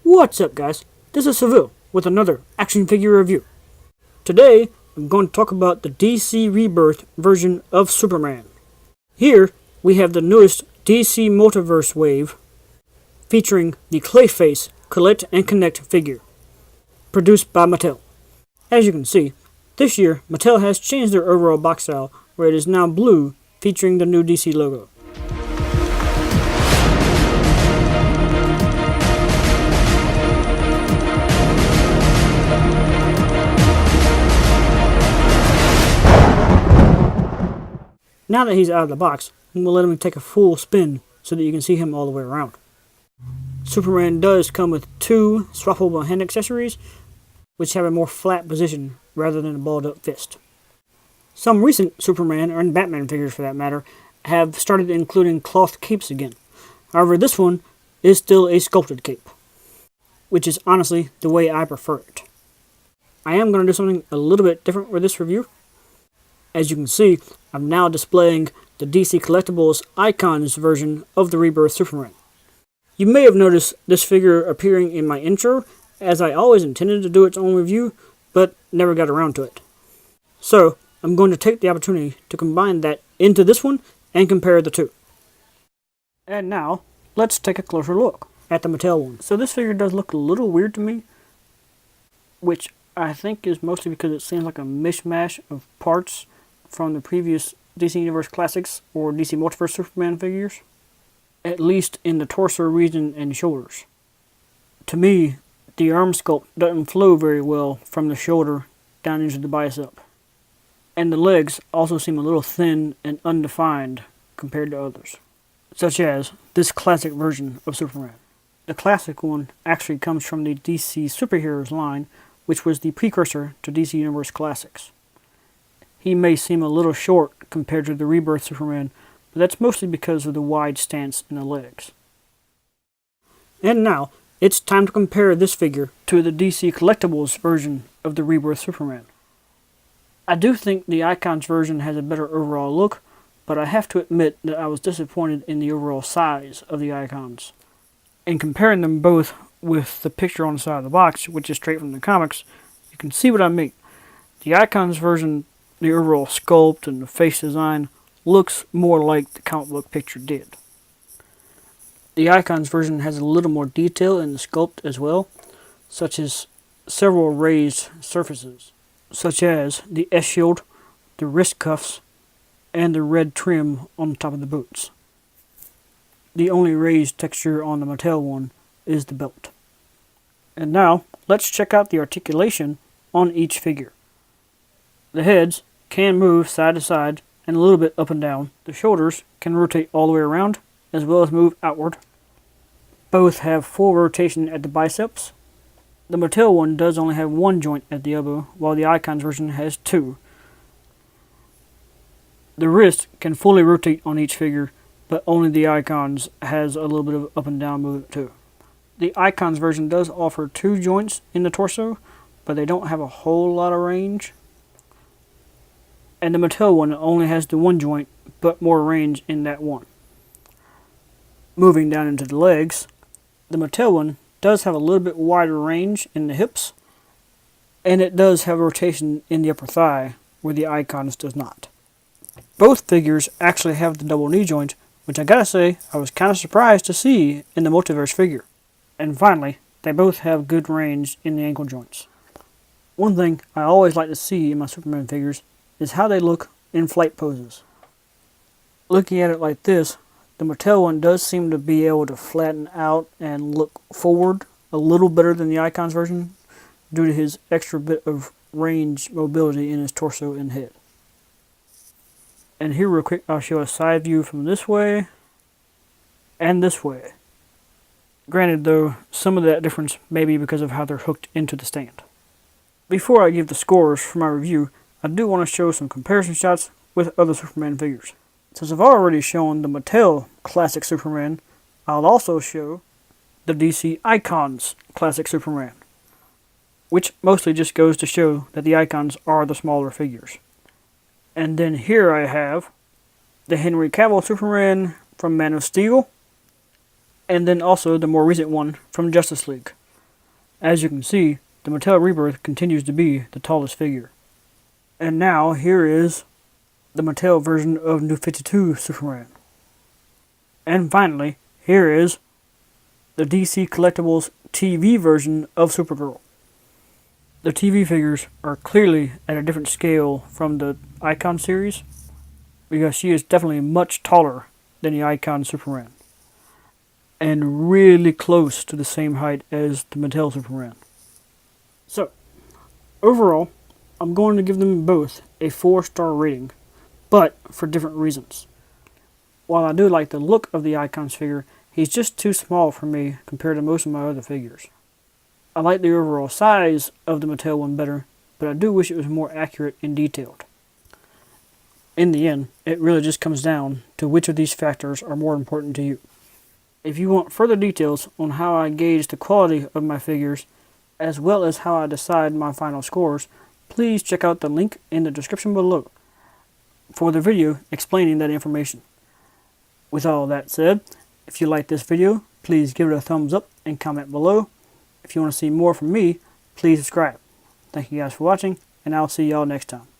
What's up, guys? This is Seville with another action figure review. Today, I'm going to talk about the DC Rebirth version of Superman. Here, we have the newest DC Multiverse wave featuring the Clayface Collect and Connect figure, produced by Mattel. As you can see, this year Mattel has changed their overall box style where it is now blue, featuring the new DC logo. Now that he's out of the box, I'm going to let him take a full spin so that you can see him all the way around. Superman does come with two swappable hand accessories, which have a more flat position rather than a balled up fist. Some recent Superman, and Batman figures for that matter, have started including cloth capes again. However, this one is still a sculpted cape, which is honestly the way I prefer it. I am going to do something a little bit different with this review. As you can see, I'm now displaying the DC Collectibles Icons version of the Rebirth Superman. You may have noticed this figure appearing in my intro, as I always intended to do its own review, but never got around to it. So, I'm going to take the opportunity to combine that into this one and compare the two. And now, let's take a closer look at the Mattel one. So this figure does look a little weird to me, which I think is mostly because it seems like a mishmash of parts from the previous DC Universe Classics or DC Multiverse Superman figures, at least in the torso region and shoulders. To me, the arm sculpt doesn't flow very well from the shoulder down into the bicep, and the legs also seem a little thin and undefined compared to others, such as this classic version of Superman. The classic one actually comes from the DC Superheroes line, which was the precursor to DC Universe Classics. He may seem a little short compared to the Rebirth Superman, but that's mostly because of the wide stance in the legs. And now, it's time to compare this figure to the DC Collectibles version of the Rebirth Superman. I do think the Icons version has a better overall look, but I have to admit that I was disappointed in the overall size of the Icons. In comparing them both with the picture on the side of the box, which is straight from the comics, you can see what I mean. The Icons version, the overall sculpt and the face design looks more like the comic book picture did. The Icons version has a little more detail in the sculpt as well, such as several raised surfaces, such as the S-shield, the wrist cuffs, and the red trim on the top of the boots. The only raised texture on the Mattel one is the belt. And now, let's check out the articulation on each figure. The heads can move side to side and a little bit up and down. The shoulders can rotate all the way around, as well as move outward. Both have full rotation at the biceps. The Mattel one does only have one joint at the elbow, while the Icons version has two. The wrist can fully rotate on each figure, but only the Icons has a little bit of up and down movement too. The Icons version does offer two joints in the torso, but they don't have a whole lot of range. And the Mattel one only has the one joint, but more range in that one. Moving down into the legs, the Mattel one does have a little bit wider range in the hips, and it does have rotation in the upper thigh, where the Icons does not. Both figures actually have the double knee joint, which I gotta say, I was kinda surprised to see in the Multiverse figure. And finally, they both have good range in the ankle joints. One thing I always like to see in my Superman figures is how they look in flight poses. Looking at it like this, the Mattel one does seem to be able to flatten out and look forward a little better than the Icons version due to his extra bit of range mobility in his torso and head. And here real quick, I'll show a side view from this way and this way. Granted though, some of that difference may be because of how they're hooked into the stand. Before I give the scores for my review, I do want to show some comparison shots with other Superman figures. Since I've already shown the Mattel Classic Superman, I'll also show the DC Icons Classic Superman, which mostly just goes to show that the Icons are the smaller figures. And then here I have the Henry Cavill Superman from Man of Steel, and then also the more recent one from Justice League. As you can see, the Mattel Rebirth continues to be the tallest figure. And now, here is the Mattel version of New 52 Superman. And finally, here is the DC Collectibles TV version of Supergirl. The TV figures are clearly at a different scale from the Icon series, because she is definitely much taller than the Icon Superman, and really close to the same height as the Mattel Superman. So, overall, I'm going to give them both a 4-star rating, but for different reasons. While I do like the look of the Icons figure, he's just too small for me compared to most of my other figures. I like the overall size of the Mattel one better, but I do wish it was more accurate and detailed. In the end, it really just comes down to which of these factors are more important to you. If you want further details on how I gauge the quality of my figures, as well as how I decide my final scores, please check out the link in the description below for the video explaining that information. With all that said, if you like this video, please give it a thumbs up and comment below. If you want to see more from me, please subscribe. Thank you guys for watching, and I'll see y'all next time.